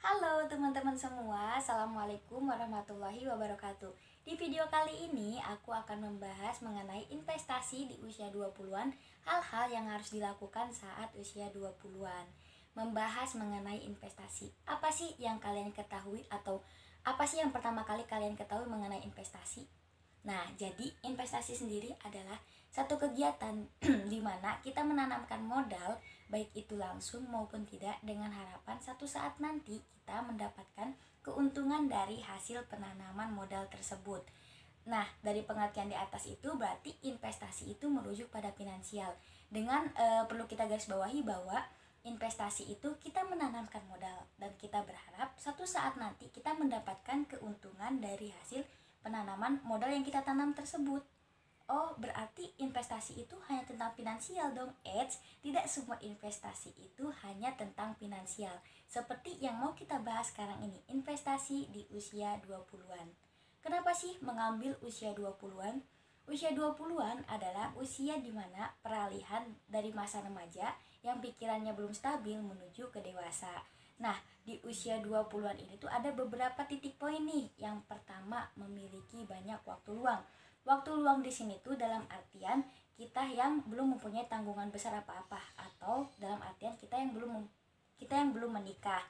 Halo teman-teman semua, Assalamualaikum warahmatullahi wabarakatuh. Di video kali ini aku akan membahas mengenai investasi di usia 20-an, hal-hal yang harus dilakukan saat usia 20-an. Membahas mengenai investasi. Apa sih yang kalian ketahui atau apa sih yang pertama kali kalian ketahui mengenai investasi? Nah, jadi investasi sendiri adalah satu kegiatan di mana kita menanamkan modal, baik itu langsung maupun tidak, dengan harapan satu saat nanti kita mendapatkan keuntungan dari hasil penanaman modal tersebut. Nah, dari pengertian di atas itu berarti investasi itu merujuk pada finansial. Dengan perlu kita garis bawahi bahwa investasi itu kita menanamkan modal dan kita berharap satu saat nanti kita mendapatkan keuntungan dari hasil penanaman modal yang kita tanam tersebut. Oh, berarti investasi itu hanya tentang finansial dong. Tidak semua investasi itu hanya tentang finansial. Seperti yang mau kita bahas sekarang ini, investasi di usia 20-an. Kenapa sih mengambil usia 20-an? Usia 20-an adalah usia di mana peralihan dari masa remaja yang pikirannya belum stabil menuju ke dewasa. Nah, di usia 20-an ini tuh ada beberapa titik poin nih. Yang pertama, memiliki banyak waktu luang. Waktu luang di sini tuh dalam artian kita yang belum mempunyai tanggungan besar apa-apa, atau dalam artian kita yang belum menikah.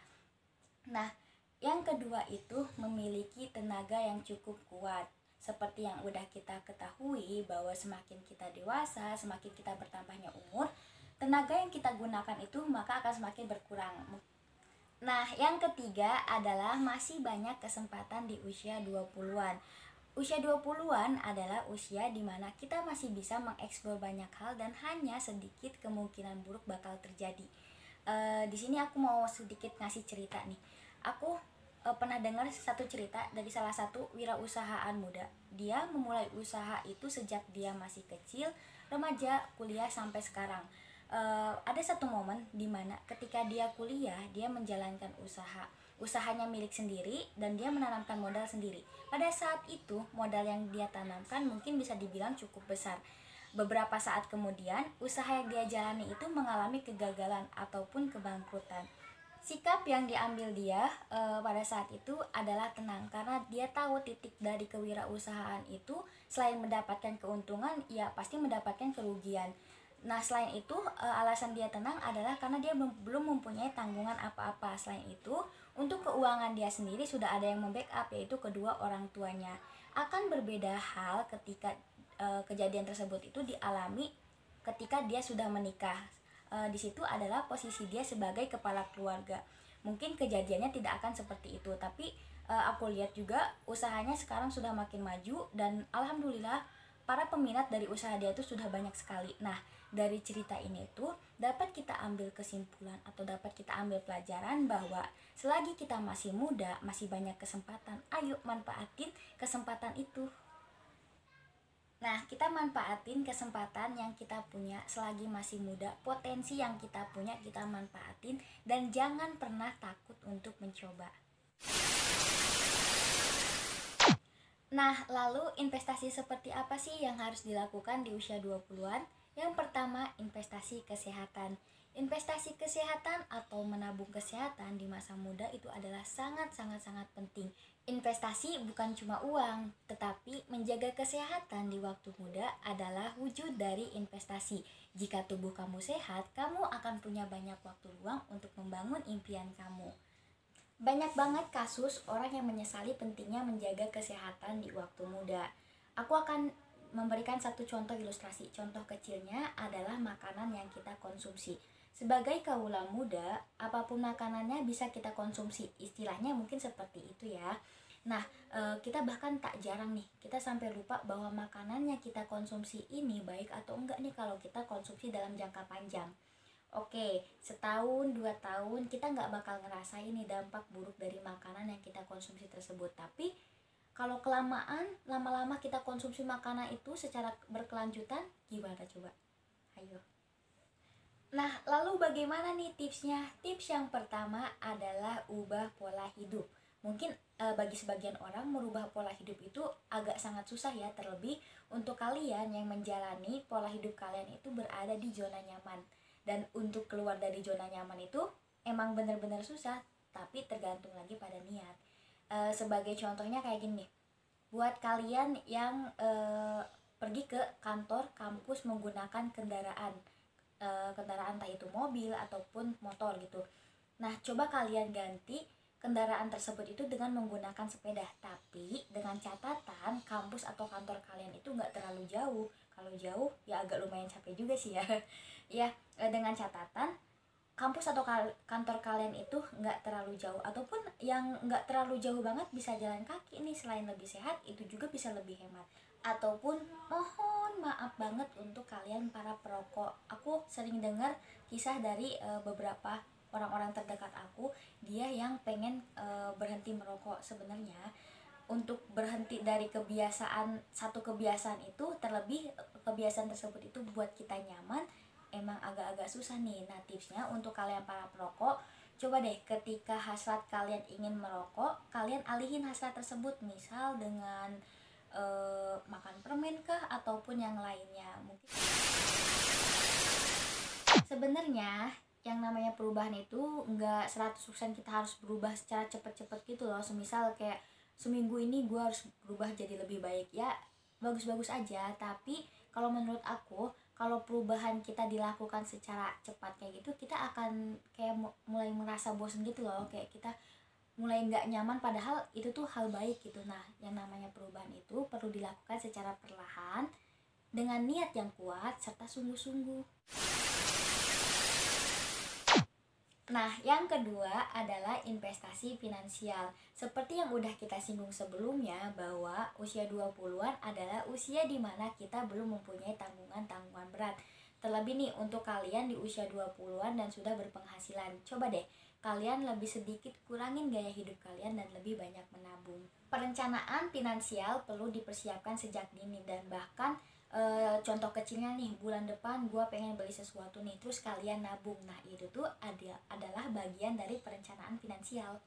Nah, yang kedua itu memiliki tenaga yang cukup kuat. Seperti yang udah kita ketahui bahwa semakin kita dewasa, semakin kita bertambahnya umur, tenaga yang kita gunakan itu maka akan semakin berkurang. Nah, yang ketiga adalah masih banyak kesempatan di usia 20-an. Usia 20-an adalah usia di mana kita masih bisa mengeksplor banyak hal dan hanya sedikit kemungkinan buruk bakal terjadi. Di sini aku mau sedikit ngasih cerita nih. Aku pernah dengar satu cerita dari salah satu wirausahaan muda. Dia memulai usaha itu sejak dia masih kecil, remaja, kuliah sampai sekarang. Ada satu momen di mana ketika dia kuliah, dia menjalankan usahanya milik sendiri dan dia menanamkan modal sendiri. Pada saat itu modal yang dia tanamkan mungkin bisa dibilang cukup besar. Beberapa saat kemudian usaha yang dia jalani itu mengalami kegagalan ataupun kebangkrutan. Sikap yang diambil dia pada saat itu adalah tenang, karena dia tahu titik dari kewirausahaan itu selain mendapatkan keuntungan, ya pasti mendapatkan kerugian. Nah, selain itu alasan dia tenang adalah karena dia belum mempunyai tanggungan apa-apa. Selain itu, untuk keuangan dia sendiri sudah ada yang membackup, yaitu kedua orang tuanya. Akan berbeda hal ketika kejadian tersebut itu dialami ketika dia sudah menikah. Di situ adalah posisi dia sebagai kepala keluarga. Mungkin kejadiannya tidak akan seperti itu, tapi aku lihat juga usahanya sekarang sudah makin maju dan alhamdulillah para peminat dari usaha dia itu sudah banyak sekali. Nah, dari cerita ini tuh dapat kita ambil kesimpulan atau dapat kita ambil pelajaran bahwa selagi kita masih muda, masih banyak kesempatan, ayo manfaatin kesempatan itu. Nah, kita manfaatin kesempatan yang kita punya selagi masih muda, potensi yang kita punya kita manfaatin, dan jangan pernah takut untuk mencoba. Nah, lalu investasi seperti apa sih yang harus dilakukan di usia 20-an? Yang pertama, investasi kesehatan. Investasi kesehatan atau menabung kesehatan di masa muda itu adalah sangat-sangat penting. Investasi bukan cuma uang, tetapi menjaga kesehatan di waktu muda adalah wujud dari investasi. Jika tubuh kamu sehat, kamu akan punya banyak waktu luang untuk membangun impian kamu. Banyak banget kasus orang yang menyesali pentingnya menjaga kesehatan di waktu muda. Aku akan memberikan satu contoh ilustrasi. Contoh kecilnya adalah makanan yang kita konsumsi. Sebagai kaula muda, apapun makanannya bisa kita konsumsi. Istilahnya mungkin seperti itu ya. Nah, kita bahkan tak jarang nih, kita sampai lupa bahwa makanan yang kita konsumsi ini baik atau enggak nih kalau kita konsumsi dalam jangka panjang. Oke, setahun, 2 tahun kita nggak bakal ngerasain nih dampak buruk dari makanan yang kita konsumsi tersebut. Tapi kalau kelamaan, lama-lama kita konsumsi makanan itu secara berkelanjutan, gimana coba? Ayo. Nah, lalu bagaimana nih tipsnya? Tips yang pertama adalah ubah pola hidup. Mungkin bagi sebagian orang merubah pola hidup itu agak sangat susah ya, terlebih untuk kalian yang menjalani pola hidup kalian itu berada di zona nyaman. Dan untuk keluar dari zona nyaman itu emang benar-benar susah. tapi tergantung lagi pada niat. Sebagai contohnya kayak gini, buat kalian yang pergi ke kantor, kampus menggunakan kendaraan entah itu mobil ataupun motor gitu. Nah, coba kalian ganti kendaraan tersebut itu dengan menggunakan sepeda, tapi dengan catatan kampus atau kantor kalian itu nggak terlalu jauh. Kalau jauh ya agak lumayan capek juga sih ya. Ya, dengan catatan kampus atau kantor kalian itu nggak terlalu jauh, ataupun yang nggak terlalu jauh banget bisa jalan kaki nih. Selain lebih sehat, itu juga bisa lebih hemat. Ataupun mohon maaf banget untuk kalian para perokok, aku sering dengar kisah dari beberapa orang-orang terdekat aku, dia yang pengen berhenti merokok. Sebenarnya untuk berhenti dari satu kebiasaan itu, terlebih kebiasaan tersebut itu buat kita nyaman, emang agak-agak susah nih. Nah, tipsnya untuk kalian para perokok, coba deh ketika hasrat kalian ingin merokok, kalian alihin hasrat tersebut, misal dengan makan permen kah ataupun yang lainnya. Mungkin sebenarnya yang namanya perubahan itu nggak 100% kita harus berubah secara cepet-cepet gitu loh. Semisal kayak seminggu ini gue harus berubah jadi lebih baik, ya bagus-bagus aja. Tapi kalau menurut aku, kalau perubahan kita dilakukan secara cepat kayak gitu, kita akan kayak mulai merasa bosan gitu loh, kayak kita mulai nggak nyaman, padahal itu tuh hal baik gitu. Nah, yang namanya perubahan itu perlu dilakukan secara perlahan dengan niat yang kuat serta sungguh-sungguh. Nah, yang kedua adalah investasi finansial. Seperti yang udah kita singgung sebelumnya, bahwa usia 20-an adalah usia dimana kita belum mempunyai tanggungan-tanggungan berat. Terlebih nih untuk kalian di usia 20-an dan sudah berpenghasilan, coba deh kalian lebih sedikit kurangin gaya hidup kalian dan lebih banyak menabung. Perencanaan finansial perlu dipersiapkan sejak dini, dan bahkan contoh kecilnya nih, bulan depan gue pengen beli sesuatu nih, terus kalian nabung. Nah, itu tuh adalah bagian dari perencanaan finansial.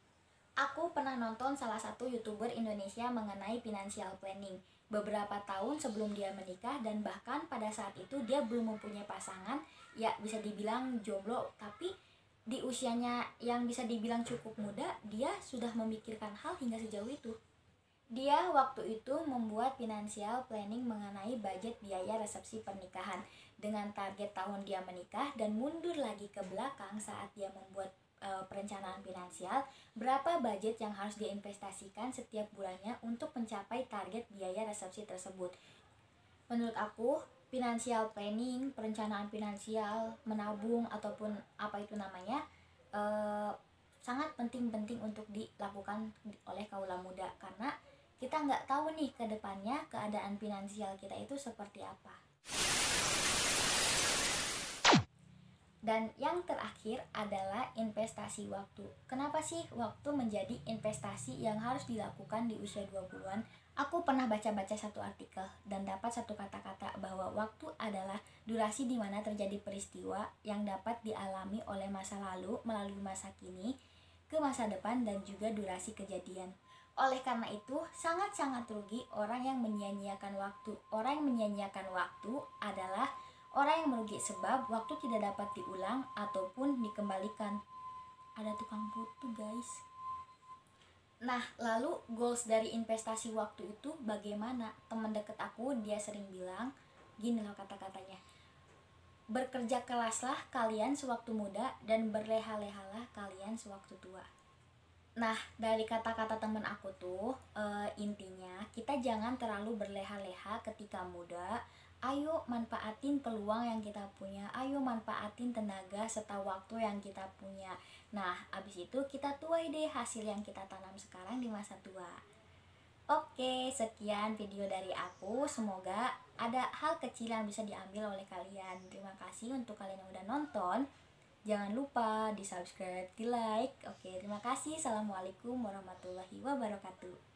Aku pernah nonton salah satu YouTuber Indonesia mengenai financial planning beberapa tahun sebelum dia menikah, dan bahkan pada saat itu dia belum mempunyai pasangan, ya bisa dibilang jomblo. Tapi di usianya yang bisa dibilang cukup muda, dia sudah memikirkan hal hingga sejauh itu. Dia waktu itu membuat financial planning mengenai budget biaya resepsi pernikahan dengan target tahun dia menikah, dan mundur lagi ke belakang saat dia membuat perencanaan finansial, berapa budget yang harus diinvestasikan setiap bulannya untuk mencapai target biaya resepsi tersebut. Menurut aku, financial planning, perencanaan finansial, menabung ataupun apa itu namanya, sangat penting untuk dilakukan oleh kaula muda, karena kita nggak tahu nih ke depannya keadaan finansial kita itu seperti apa. Dan yang terakhir adalah investasi waktu. Kenapa sih waktu menjadi investasi yang harus dilakukan di usia 20-an? Aku pernah baca-baca satu artikel dan dapat satu kata-kata bahwa waktu adalah durasi di mana terjadi peristiwa yang dapat dialami oleh masa lalu melalui masa kini ke masa depan, dan juga durasi kejadian. Oleh karena itu, sangat-sangat rugi orang yang menyia-nyiakan waktu. Orang yang menyia-nyiakan waktu adalah orang yang merugi, sebab waktu tidak dapat diulang ataupun dikembalikan. Ada tukang putu, guys. Nah, lalu goals dari investasi waktu itu bagaimana? Teman deket aku, dia sering bilang gini loh kata-katanya: bekerja keraslah kalian sewaktu muda, dan berleha-lehalah kalian sewaktu tua. Nah, dari kata-kata temen aku tuh, intinya kita jangan terlalu berleha-leha ketika muda. Ayo manfaatin peluang yang kita punya, ayo manfaatin tenaga serta waktu yang kita punya. Nah, abis itu kita tuai deh hasil yang kita tanam sekarang di masa tua. Oke, sekian video dari aku. Semoga ada hal kecil yang bisa diambil oleh kalian. Terima kasih untuk kalian yang udah nonton. Jangan lupa di subscribe, di like. Oke, terima kasih. Assalamualaikum warahmatullahi wabarakatuh.